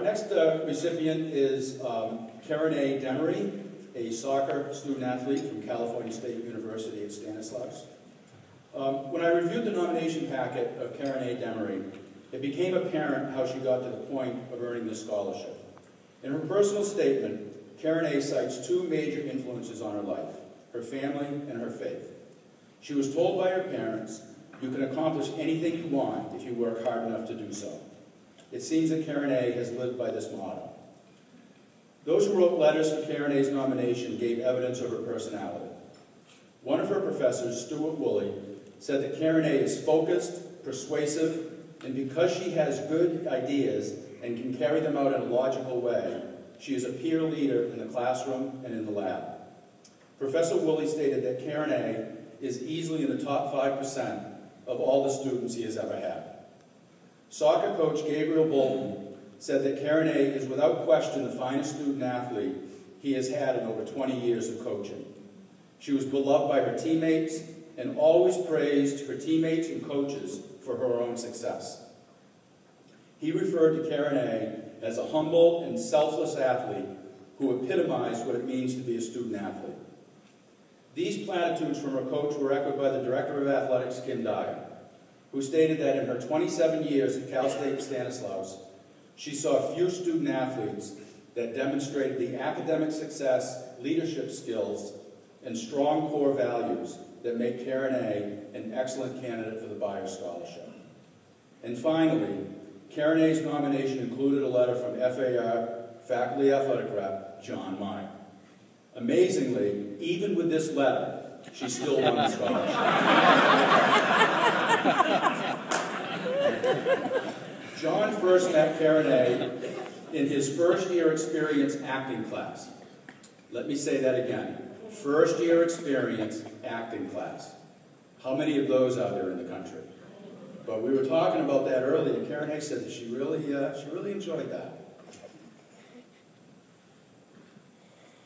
next recipient is Karenee Demery, a soccer student-athlete from California State University at Stanislaus. When I reviewed the nomination packet of Karenee Demery, it became apparent how she got to the point of earning this scholarship. In her personal statement, Karenee cites two major influences on her life, her family and her faith. She was told by her parents, "You can accomplish anything you want if you work hard enough to do so." It seems that Karenee has lived by this motto. Those who wrote letters for Karenee's nomination gave evidence of her personality. One of her professors, Stuart Woolley, said that Karenee is focused, persuasive, and because she has good ideas and can carry them out in a logical way, she is a peer leader in the classroom and in the lab. Professor Woolley stated that Karenee is easily in the top 5% of all the students he has ever had. Soccer coach Gabriel Bolton said that Karenee is without question the finest student-athlete he has had in over 20 years of coaching. She was beloved by her teammates and always praised her teammates and coaches for her own success. He referred to Karenee as a humble and selfless athlete who epitomized what it means to be a student-athlete. These platitudes from her coach were echoed by the Director of Athletics, Kim Dyer, who stated that in her 27 years at Cal State Stanislaus, she saw few student-athletes that demonstrated the academic success, leadership skills, and strong core values that make Karenee an excellent candidate for the Byers Scholarship. And finally, Karenee's nomination included a letter from FAR Faculty Athletic Rep John Meyer. Amazingly, even with this letter, she still won the scholarship. John first met Karenee in his first-year experience acting class. Let me say that again. First-year experience acting class. How many of those are there in the country? But we were talking about that earlier. Karenee said that she really enjoyed that.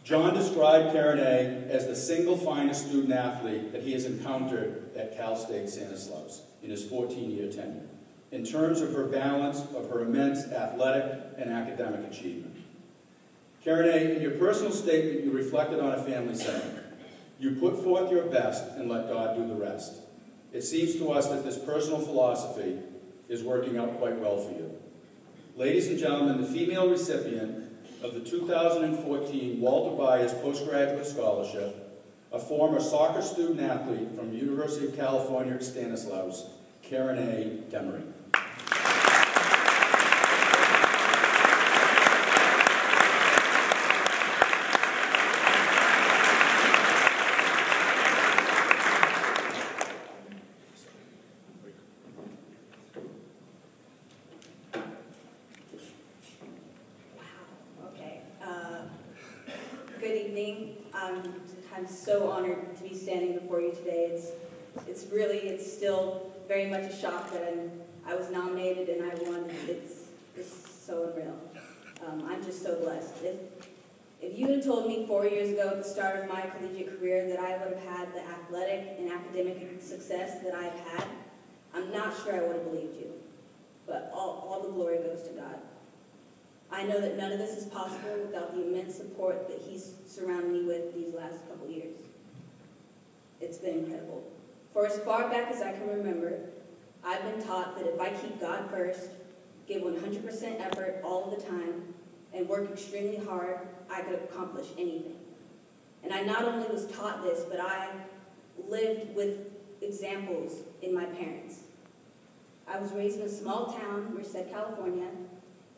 John described Karenee as the single finest student-athlete that he has encountered at Cal State Stanislaus in his 14-year tenure, in terms of her balance of her immense athletic and academic achievement. Karenee, in your personal statement, you reflected on a family saying, "You put forth your best and let God do the rest." It seems to us that this personal philosophy is working out quite well for you. Ladies and gentlemen, the female recipient of the 2014 Walter Byers Postgraduate Scholarship, a former soccer student-athlete from the University of California at Stanislaus, Karenee Demery. Good evening. I'm so honored to be standing before you today. It's still very much a shock that I was nominated and I won. It's so unreal. I'm just so blessed. If you had told me 4 years ago at the start of my collegiate career that I would have had the athletic and academic success that I've had, I'm not sure I would have believed you. But all the glory goes to God. I know that none of this is possible without the immense support that He's surrounded me with these last couple years. It's been incredible. For as far back as I can remember, I've been taught that if I keep God first, give 100% effort all the time, and work extremely hard, I could accomplish anything. And I not only was taught this, but I lived with examples in my parents. I was raised in a small town, Merced, California,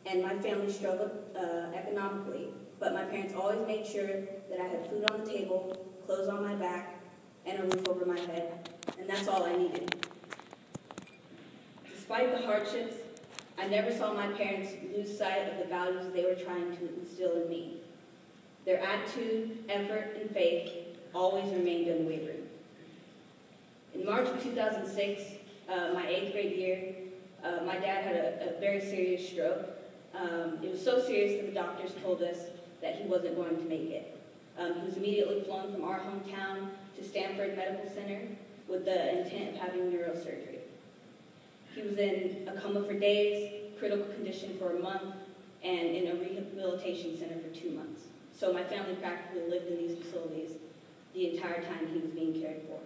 and my family struggled economically, but my parents always made sure that I had food on the table, clothes on my back, and a roof over my head, and that's all I needed. Despite the hardships, I never saw my parents lose sight of the values they were trying to instill in me. Their attitude, effort, and faith always remained unwavering. In March of 2006, my 8th grade year, my dad had a very serious stroke. It was so serious that the doctors told us that he wasn't going to make it. He was immediately flown from our hometown to Stanford Medical Center with the intent of having neurosurgery. He was in a coma for days, critical condition for a month, and in a rehabilitation center for 2 months. So my family practically lived in these facilities the entire time he was being cared for.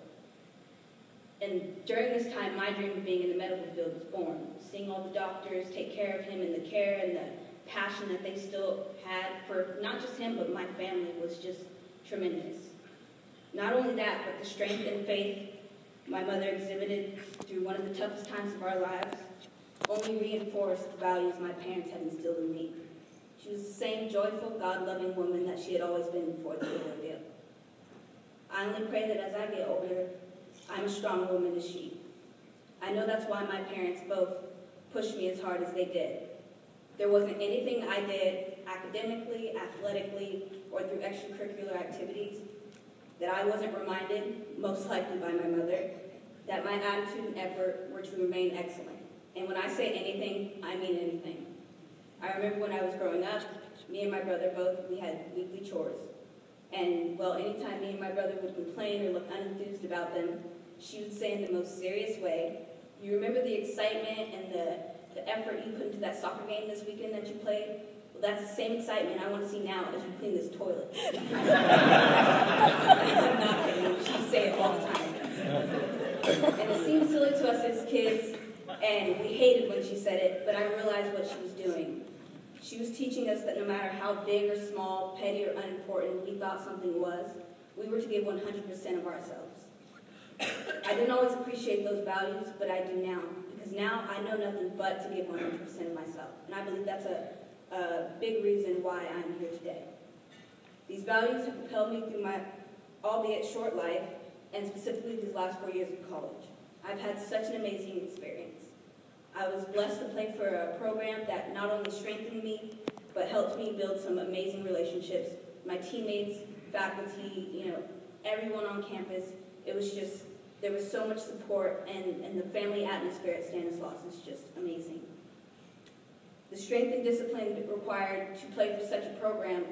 And during this time, my dream of being in the medical field was born. Seeing all the doctors take care of him and the care and the passion that they still had for not just him, but my family was just tremendous. Not only that, but the strength and faith my mother exhibited through one of the toughest times of our lives only reinforced the values my parents had instilled in me. She was the same joyful, God-loving woman that she had always been before the ordeal. I only pray that as I get older, I'm a strong woman as she. I know that's why my parents both pushed me as hard as they did. There wasn't anything I did academically, athletically, or through extracurricular activities that I wasn't reminded, most likely by my mother, that my attitude and effort were to remain excellent. And when I say anything, I mean anything. I remember when I was growing up, me and my brother we had weekly chores. And, well, anytime me and my brother would complain or look unenthused about them, she would say in the most serious way, "You remember the excitement and the effort you put into that soccer game this weekend that you played? Well, that's the same excitement I want to see now as you clean this toilet." I'm not kidding. She'd say it all the time. And it seemed silly to us as kids, and we hated when she said it, but I realized what she was doing. She was teaching us that no matter how big or small, petty or unimportant we thought something was, we were to give 100% of ourselves. I didn't always appreciate those values, but I do now, because now I know nothing but to give 100% of myself. And I believe that's a big reason why I'm here today. These values have propelled me through my, albeit short life, and specifically these last 4 years of college. I've had such an amazing experience. I was blessed to play for a program that not only strengthened me, but helped me build some amazing relationships. My teammates, faculty, everyone on campus. It was just, there was so much support, and the family atmosphere at Stanislaus is just amazing. The strength and discipline required to play for such a program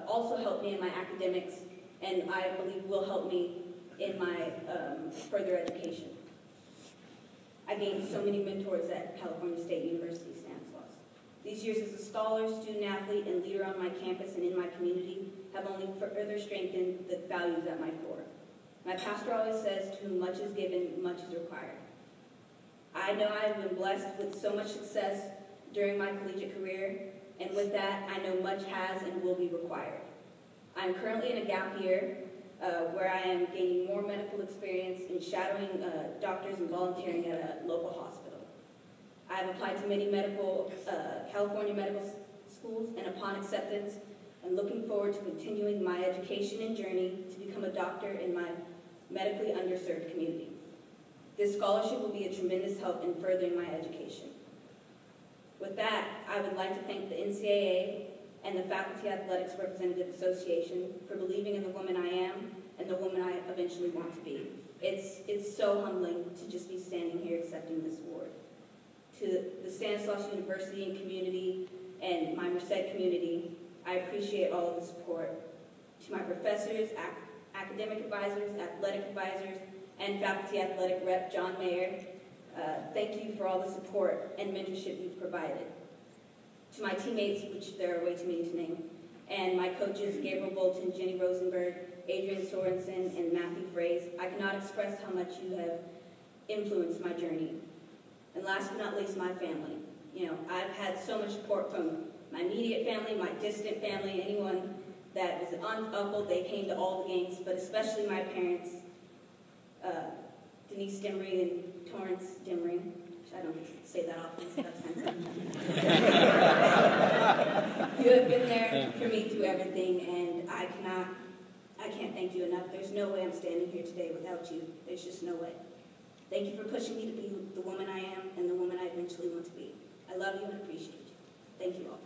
also helped me in my academics, and I believe will help me in my further education. I gained so many mentors at California State University, Stanislaus. These years as a scholar, student athlete, and leader on my campus and in my community have only further strengthened the values at my core. My pastor always says, "To whom much is given, much is required." I know I have been blessed with so much success during my collegiate career, and with that, I know much has and will be required. I'm currently in a gap year where I am gaining more medical experience and shadowing doctors and volunteering at a local hospital. I have applied to many California medical schools, and upon acceptance, I'm looking forward to continuing my education and journey to become a doctor in my medically underserved community. This scholarship will be a tremendous help in furthering my education. With that, I would like to thank the NCAA and the Faculty Athletics Representative Association for believing in the woman I am and the woman I eventually want to be. It's so humbling to just be standing here accepting this award. To the Stanislaus University and community and my Merced community, I appreciate all of the support. To my professors, academic advisors, athletic advisors, and faculty athletic rep John Mayer, thank you for all the support and mentorship you've provided. To my teammates, which there are way too many to name, and my coaches, Gabriel Bolton, Jenny Rosenberg, Adrian Sorensen, and Matthew Fraze, I cannot express how much you have influenced my journey. And last but not least, my family. I've had so much support from my immediate family, my distant family, anyone that was an aunt, uncle. They came to all the games, but especially my parents, Denise Demery and Torrance Demery. I don't say that often, so that's kind of You have been there for me through everything, and I can't thank you enough. There's no way I'm standing here today without you. There's just no way. Thank you for pushing me to be the woman I am and the woman I eventually want to be. I love you and appreciate you. Thank you all.